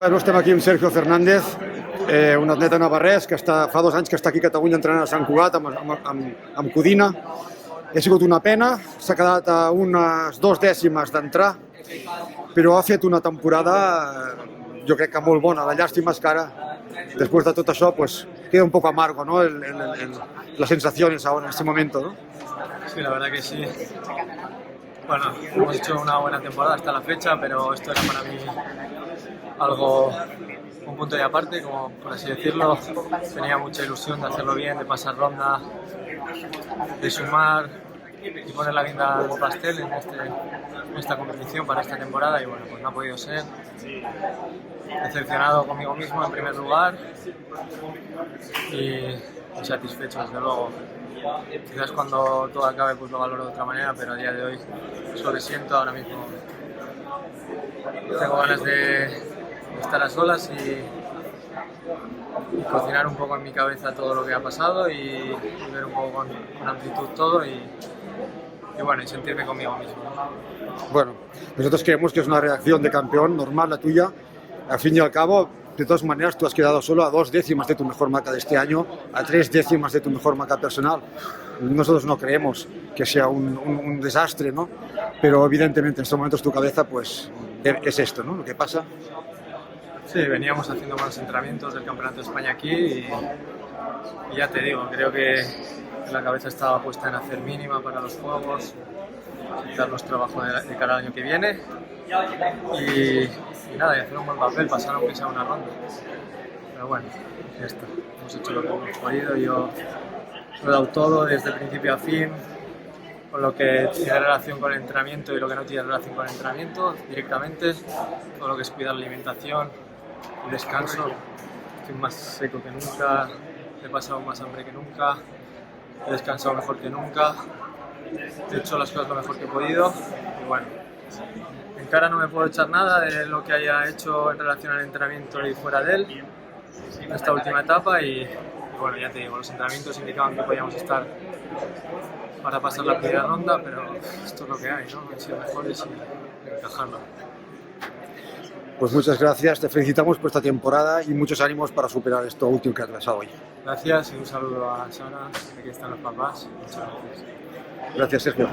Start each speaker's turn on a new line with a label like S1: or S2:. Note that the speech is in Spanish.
S1: Bueno, estem aquí amb Sergio Fernández, un atleta navarrès que fa 2 anys que està aquí a Catalunya entrenant a Sant Cugat amb Codina. Ha sigut una pena, s'ha quedat a unes 2 dècimes d'entrar, però ha fet una temporada, jo crec que molt bona. La llàstima és que ara, després de tot això, pues, queda un poco amargo, ¿no? Las sensaciones ahora, en este momento, ¿no?
S2: Sí, la verdad que sí. Bueno, hemos hecho una buena temporada hasta la fecha, pero esto era para mí un punto de aparte, como por así decirlo. Tenía mucha ilusión de hacerlo bien, de pasar ronda, de sumar y poner la guinda al pastel en esta competición para esta temporada, y bueno, pues no ha podido ser. Decepcionado conmigo mismo en primer lugar y satisfecho, desde luego. Quizás cuando todo acabe pues lo valoro de otra manera, pero a día de hoy es lo que siento ahora mismo. Tengo ganas de estar a solas y cocinar un poco en mi cabeza todo lo que ha pasado y ver un poco con amplitud todo y bueno, y sentirme conmigo mismo.
S1: Bueno, nosotros creemos que es una reacción de campeón normal la tuya. Al fin y al cabo, de todas maneras, tú has quedado solo a 2 décimas de tu mejor marca de este año, a 3 décimas de tu mejor marca personal. Nosotros no creemos que sea un desastre, ¿no? Pero evidentemente en estos momentos tu cabeza, pues, es esto, ¿no? Lo que pasa.
S2: Sí, veníamos haciendo buenos entrenamientos del Campeonato de España aquí y ya te digo, creo que la cabeza estaba puesta en hacer mínima para los Juegos, darnos trabajo de cara al año que viene y nada, y hacer un buen papel, pasar aunque sea una ronda. Pero bueno, ya está, hemos hecho lo que hemos podido. Yo lo he dado todo desde principio a fin, con lo que tiene relación con el entrenamiento y lo que no tiene relación con el entrenamiento directamente, todo lo que es cuidar la alimentación, el descanso. Estoy más seco que nunca, he pasado más hambre que nunca, he descansado mejor que nunca, he hecho las cosas lo mejor que he podido y bueno, en cara no me puedo echar nada de lo que haya hecho en relación al entrenamiento y fuera de él en esta última etapa y bueno, ya te digo, los entrenamientos indicaban que podíamos estar para pasar la primera ronda, pero esto es lo que hay, ¿no? Han sido mejores y encajarlo.
S1: Pues muchas gracias, te felicitamos por esta temporada y muchos ánimos para superar esto último que has pasado hoy.
S2: Gracias y un saludo a Sara, aquí están los papás. Muchas gracias.
S1: Gracias, Sergio.